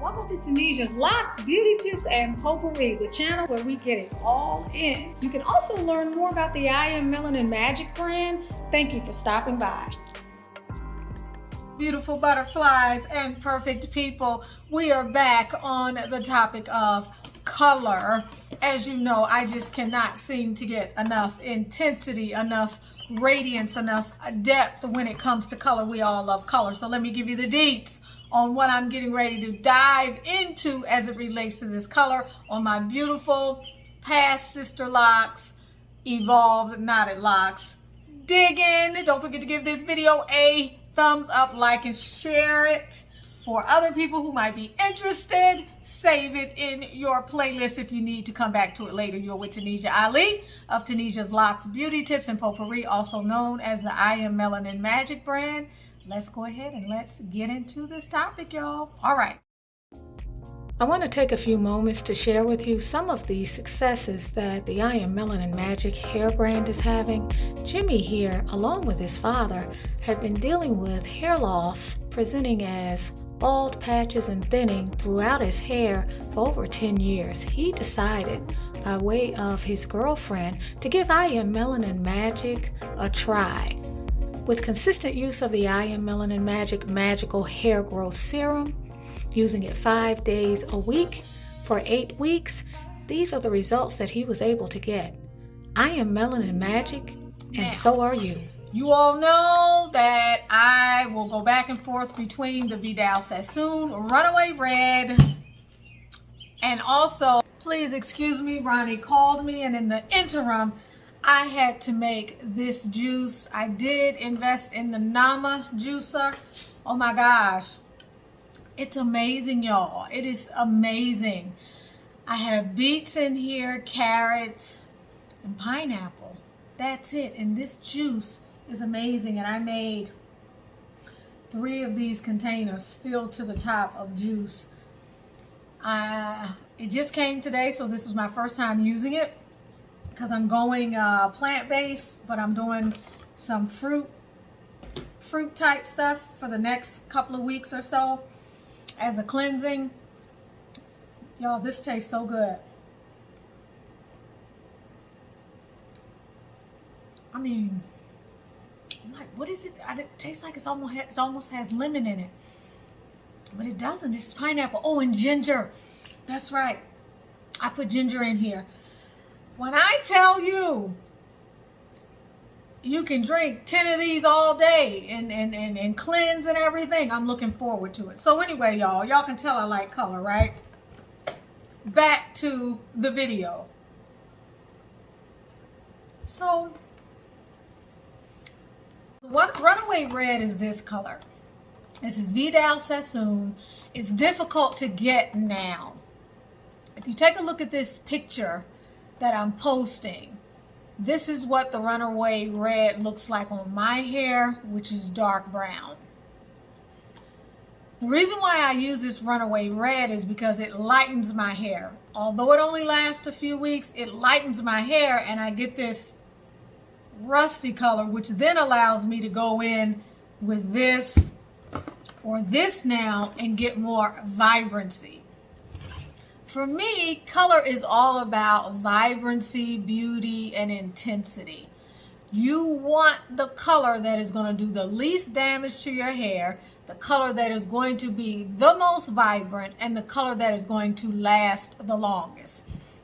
Welcome to Tanesia's Locs, Beauty Tips, and Potpourri, the channel where we get it all in. You can also learn more about the I Am Melanin Magic brand. Thank you for stopping by. Beautiful butterflies and perfect people, we are back on the topic of color. As you know, I just cannot seem to get enough intensity, enough radiance, enough depth when it comes to color. We all love color. So let me give you the deets on what I'm getting ready to dive into as it relates to this color on my beautiful past Sisterlocks Evolved Knotted Locks. Dig in. Don't forget to give this video a thumbs up, like, and share it for other people who might be interested. Save it in your playlist if you need to come back to it later. You're with Tanesia Ali of Tanesia's Locs, Beauty Tips, and Potpourri, also known as the I Am Melanin Magic brand. Let's go ahead and let's get into this topic, y'all. All right. I want to take a few moments to share with you some of the successes that the I Am Melanin Magic hair brand is having. Jimmy here, along with his father, had been dealing with hair loss, presenting as bald patches and thinning throughout his hair for over 10 years. He decided, by way of his girlfriend, to give I Am Melanin Magic a try. With consistent use of the I Am Melanin Magic Magical Hair Growth Serum, using it 5 days a week for 8 weeks, these are the results that he was able to get. I am Melanin Magic, and so are you. You all know that I will go back and forth between the Vidal Sassoon Runaway Red, and also, please excuse me, Ronnie called me, and in the interim, I had to make this juice. I did invest in the Nama juicer. Oh my gosh. It's amazing, y'all. It is amazing. I have beets in here, carrots, and pineapple. That's it. And this juice is amazing. And I made 3 of these containers filled to the top of juice. It just came today, so this was my first time using it because I'm going plant-based, but I'm doing some fruit type stuff for the next couple of weeks or so as a cleansing. Y'all, this tastes so good. I mean, like, what is it? It tastes like it almost has lemon in it, but it doesn't. It's pineapple. Oh, and ginger. That's right. I put ginger in here. When I tell you, you can drink 10 of these all day and cleanse and everything, I'm looking forward to it. So anyway, y'all can tell I like color, right? Back to the video. So, what Runaway Red is this color. This is Vidal Sassoon. It's difficult to get now. If you take a look at this picture that I'm posting, this is what the Runaway Red looks like on my hair, which is dark brown. The reason why I use this Runaway Red is because it lightens my hair. Although it only lasts a few weeks, it lightens my hair and I get this rusty color, which then allows me to go in with this or this now and get more vibrancy. For me, color is all about vibrancy, beauty, and intensity. You want the color that is going to do the least damage to your hair, the color that is going to be the most vibrant, and the color that is going to last the longest.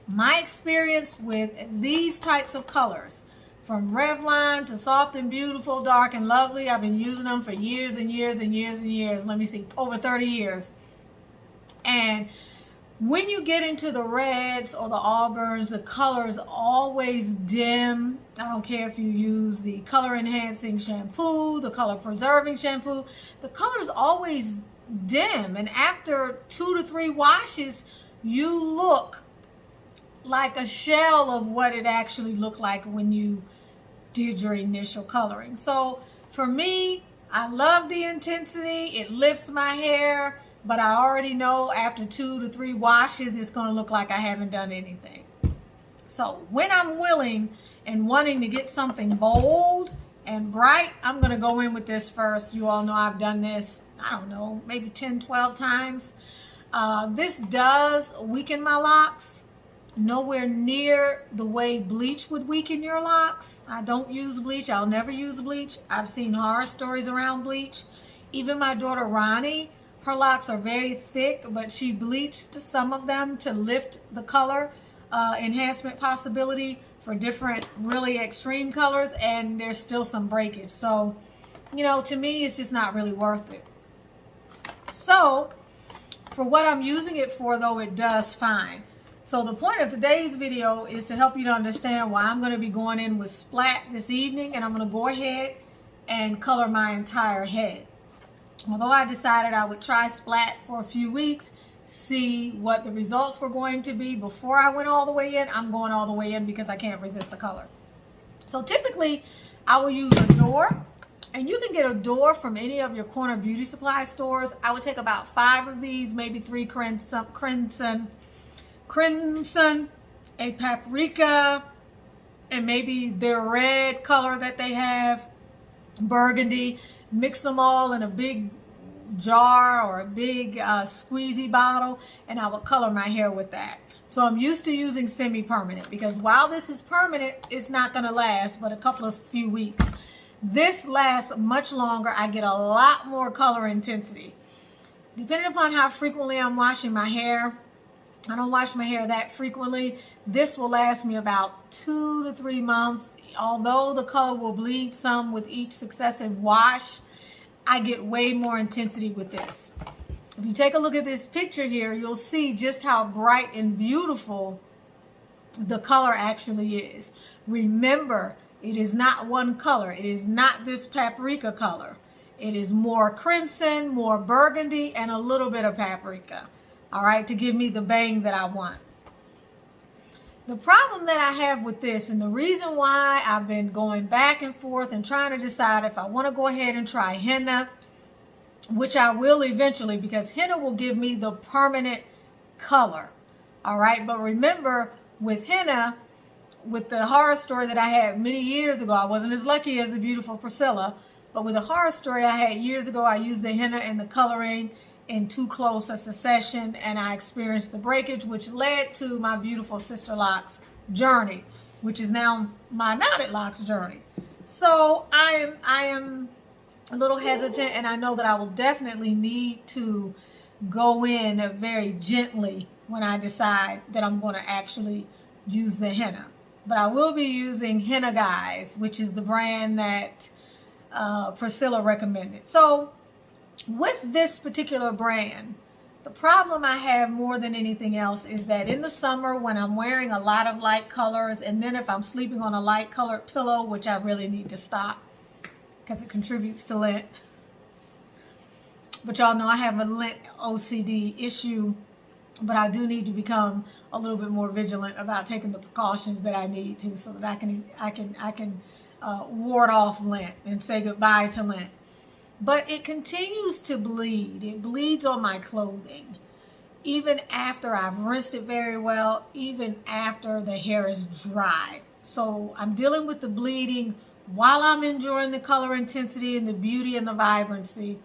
My experience with these types of colors, from Revlon to Soft and Beautiful, Dark and Lovely, I've been using them for years and years and years and years. Let me see, over 30 years. And when you get into the reds or the auburns, the color is always dim. I don't care if you use the color enhancing shampoo, the color preserving shampoo, the color is always dim. And after 2 to 3 washes, you look like a shell of what it actually looked like when you did your initial coloring. So for me, I love the intensity. It lifts my hair. But I already know after 2 to 3 washes, it's going to look like I haven't done anything. So when I'm willing and wanting to get something bold and bright, I'm going to go in with this first. You all know I've done this, I don't know, maybe 10, 12 times. This does weaken my locks. Nowhere near the way bleach would weaken your locks. I don't use bleach. I'll never use bleach. I've seen horror stories around bleach. Even my daughter Ronnie, her locks are very thick, but she bleached some of them to lift the color enhancement possibility for different really extreme colors, and there's still some breakage. So, you know, to me, it's just not really worth it. So, for what I'm using it for, though, it does fine. So the point of today's video is to help you to understand why I'm going to be going in with Splat this evening, and I'm going to go ahead and color my entire head. Although I decided I would try Splat for a few weeks, see what the results were going to be before I went all the way in, I'm going all the way in because I can't resist the color. So typically I will use a door, and you can get a door from any of your corner beauty supply stores. I would take about 5 of these, maybe 3 crimson, a paprika, and maybe their red color that they have, burgundy. Mix them all in a big jar or a big squeezy bottle, and I will color my hair with that. So I'm used to using semi-permanent because while this is permanent, it's not going to last but a few weeks. This lasts much longer. I get a lot more color intensity. Depending upon how frequently I'm washing my hair, I don't wash my hair that frequently. This will last me about 2 to 3 months. Although the color will bleed some with each successive wash, I get way more intensity with this. If you take a look at this picture here, you'll see just how bright and beautiful the color actually is. Remember, it is not one color. It is not this paprika color. It is more crimson, more burgundy, and a little bit of paprika. All right, to give me the bang that I want. The problem that I have with this, and the reason why I've been going back and forth and trying to decide if I want to go ahead and try henna, which I will eventually, because henna will give me the permanent color. All right, but remember with henna, with the horror story that I had many years ago, I wasn't as lucky as the beautiful Priscilla, but with the horror story I had years ago, I used the henna and the coloring in too close a succession, and I experienced the breakage, which led to my beautiful Sisterlocks journey, which is now my knotted locks journey. So I am a little hesitant, and I know that I will definitely need to go in very gently when I decide that I'm going to actually use the henna. But I will be using Henna Guys, which is the brand that Priscilla recommended. So with this particular brand, the problem I have more than anything else is that in the summer when I'm wearing a lot of light colors, and then if I'm sleeping on a light colored pillow, which I really need to stop because it contributes to lint. But y'all know I have a lint OCD issue, but I do need to become a little bit more vigilant about taking the precautions that I need to, so that I can ward off lint and say goodbye to lint. But it continues to bleed. It bleeds on my clothing, even after I've rinsed it very well, even after the hair is dry. So I'm dealing with the bleeding while I'm enjoying the color intensity and the beauty and the vibrancy.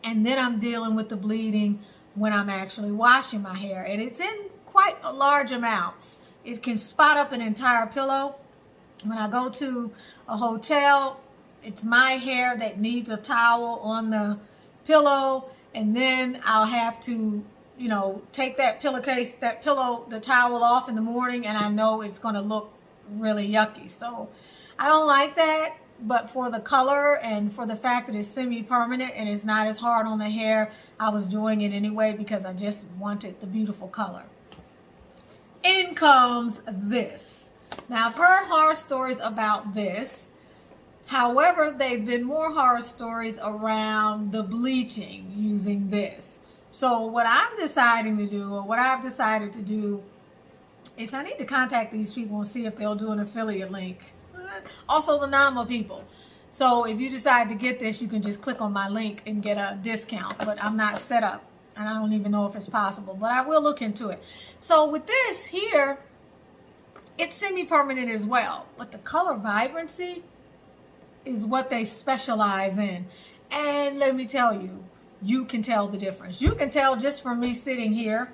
And then I'm dealing with the bleeding when I'm actually washing my hair. And it's in quite large amounts. It can spot up an entire pillow. When I go to a hotel, it's my hair that needs a towel on the pillow, and then I'll have to, you know, take that the towel off in the morning, and I know it's going to look really yucky. So I don't like that, but for the color and for the fact that it's semi-permanent and it's not as hard on the hair, I was doing it anyway because I just wanted the beautiful color. In comes this. Now, I've heard horror stories about this. However, they've been more horror stories around the bleaching using this. So what I'm deciding to do, or what I've decided to do, is I need to contact these people and see if they'll do an affiliate link. Also the Nama people. So if you decide to get this, you can just click on my link and get a discount. But I'm not set up, and I don't even know if it's possible. But I will look into it. So with this here, it's semi-permanent as well. But the color vibrancy is what they specialize in. And let me tell you, you can tell the difference. You can tell just from me sitting here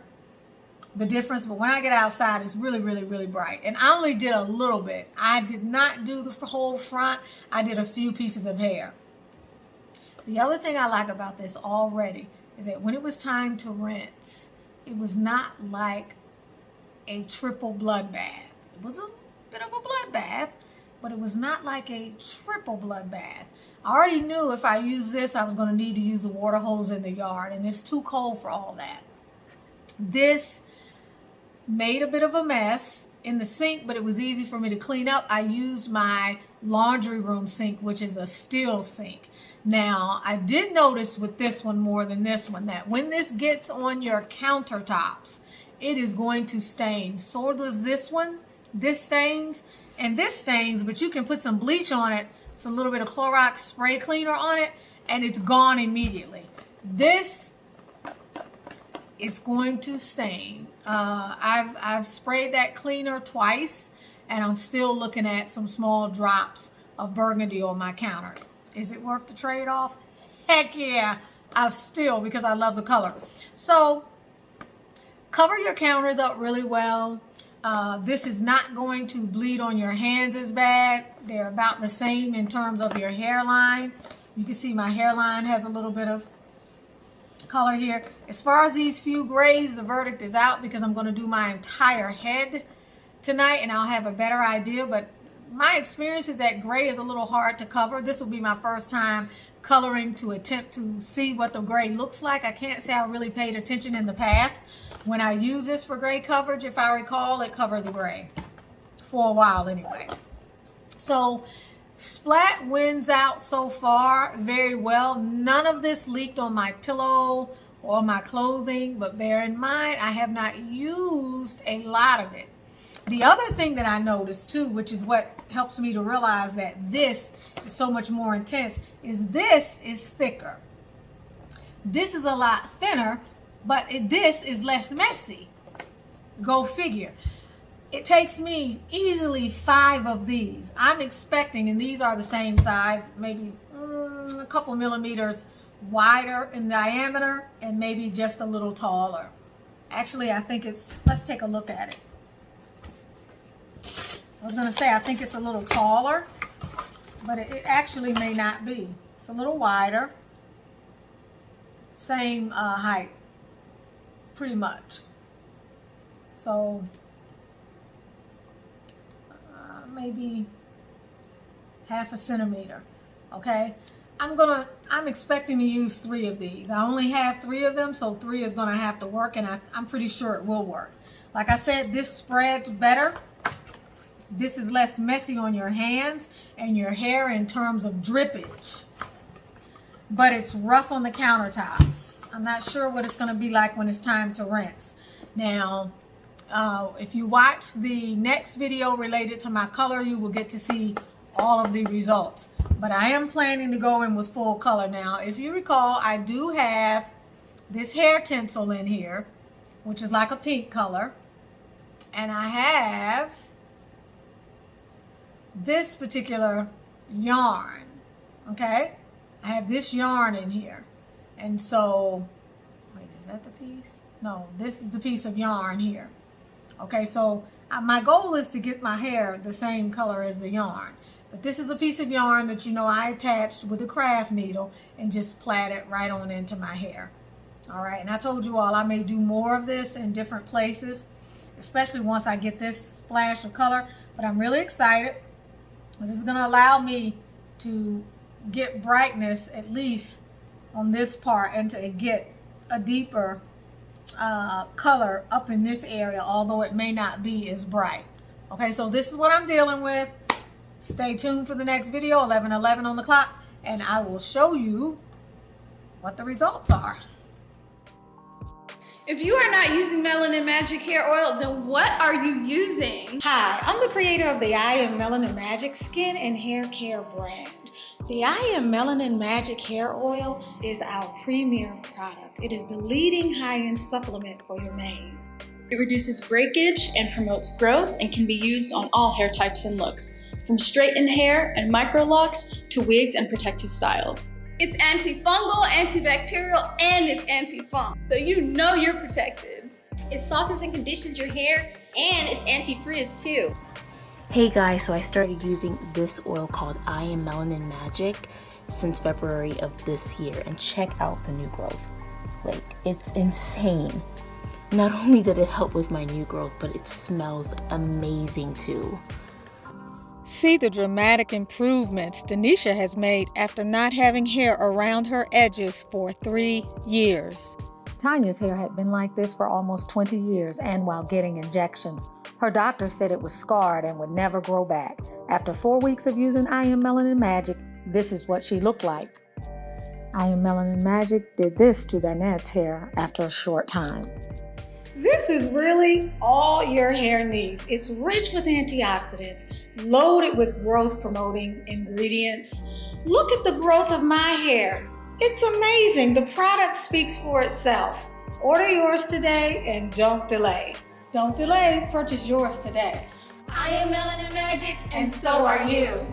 the difference, but when I get outside, it's really, really, really bright. And I only did a little bit. I did not do the whole front. I did a few pieces of hair. The other thing I like about this already is that when it was time to rinse, it was not like a triple bloodbath. It was a bit of a bloodbath, but it was not like a triple bloodbath. I already knew if I used this, I was going to need to use the water hose in the yard, and it's too cold for all that. This made a bit of a mess in the sink, but it was easy for me to clean up. I used my laundry room sink, which is a steel sink. Now, I did notice with this one more than this one that when this gets on your countertops, it is going to stain. So does this one. This stains and this stains, but you can put some bleach on it, some little bit of Clorox spray cleaner on it, and it's gone immediately. This is going to stain. I've sprayed that cleaner twice, and I'm still looking at some small drops of burgundy on my counter. Is it worth the trade-off? Heck yeah, because I love the color. So cover your counters up really well. This is not going to bleed on your hands as bad. They're about the same in terms of your hairline. You can see my hairline has a little bit of color here. As far as these few grays, the verdict is out because I'm going to do my entire head tonight and I'll have a better idea. But my experience is that gray is a little hard to cover. This will be my first time coloring to attempt to see what the gray looks like. I can't say I really paid attention in the past. When I use this for gray coverage, if I recall, it covered the gray for a while anyway. So Splat wins out so far very well. None of this leaked on my pillow or my clothing, but bear in mind, I have not used a lot of it. The other thing that I noticed too, which is what helps me to realize that this is so much more intense, is this is thicker. This is a lot thinner, but this is less messy. Go figure. It takes me easily 5 of these. I'm expecting, and these are the same size, maybe a couple millimeters wider in diameter and maybe just a little taller. Actually, I think it's, let's take a look at it. I was gonna say, I think it's a little taller, but it actually may not be. It's a little wider, same height, pretty much. So maybe half a centimeter, okay? I'm expecting to use 3 of these. I only have 3 of them, so 3 is gonna have to work, and I'm pretty sure it will work. Like I said, this spreads better. This is less messy on your hands and your hair in terms of drippage, but it's rough on the countertops. I'm not sure what it's gonna be like when it's time to rinse. Now, if you watch the next video related to my color, you will get to see all of the results. But I am planning to go in with full color now. If you recall, I do have this hair tinsel in here, which is like a pink color. And I have this particular yarn, okay? I have this yarn in here. And so, wait, is that the piece? No, this is the piece of yarn here. Okay, so my goal is to get my hair the same color as the yarn. But this is a piece of yarn that, you know, I attached with a craft needle and just plait it right on into my hair. All right, and I told you all I may do more of this in different places, especially once I get this splash of color. But I'm really excited. This is going to allow me to get brightness at least on this part and to get a deeper color up in this area, although it may not be as bright. Okay, so this is what I'm dealing with. Stay tuned for the next video, 11:11 on the clock, and I will show you what the results are. If you are not using Melanin Magic hair oil, then what are you using? Hi, I'm the creator of the I Am Melanin Magic skin and hair care brand. The I Am Melanin Magic hair oil is our premier product. It is the leading high-end supplement for your mane. It reduces breakage and promotes growth and can be used on all hair types and looks, from straightened hair and micro locks to wigs and protective styles. It's antifungal, antibacterial, and it's anti-funk. So you know you're protected. It softens and conditions your hair, and it's anti-frizz too. Hey guys, so I started using this oil called I Am Melanin Magic since February of this year, and check out the new growth. Like, it's insane. Not only did it help with my new growth, but it smells amazing too. See the dramatic improvements Denisha has made after not having hair around her edges for 3 years. Tanya's hair had been like this for almost 20 years, and while getting injections. Her doctor said it was scarred and would never grow back. After 4 weeks of using I Am Melanin Magic, this is what she looked like. I Am Melanin Magic did this to Danette's hair after a short time. This is really all your hair needs. It's rich with antioxidants, loaded with growth-promoting ingredients. Look at the growth of my hair. It's amazing. The product speaks for itself. Order yours today and don't delay. Don't delay, purchase yours today. I am Melanin Magic, And so are you.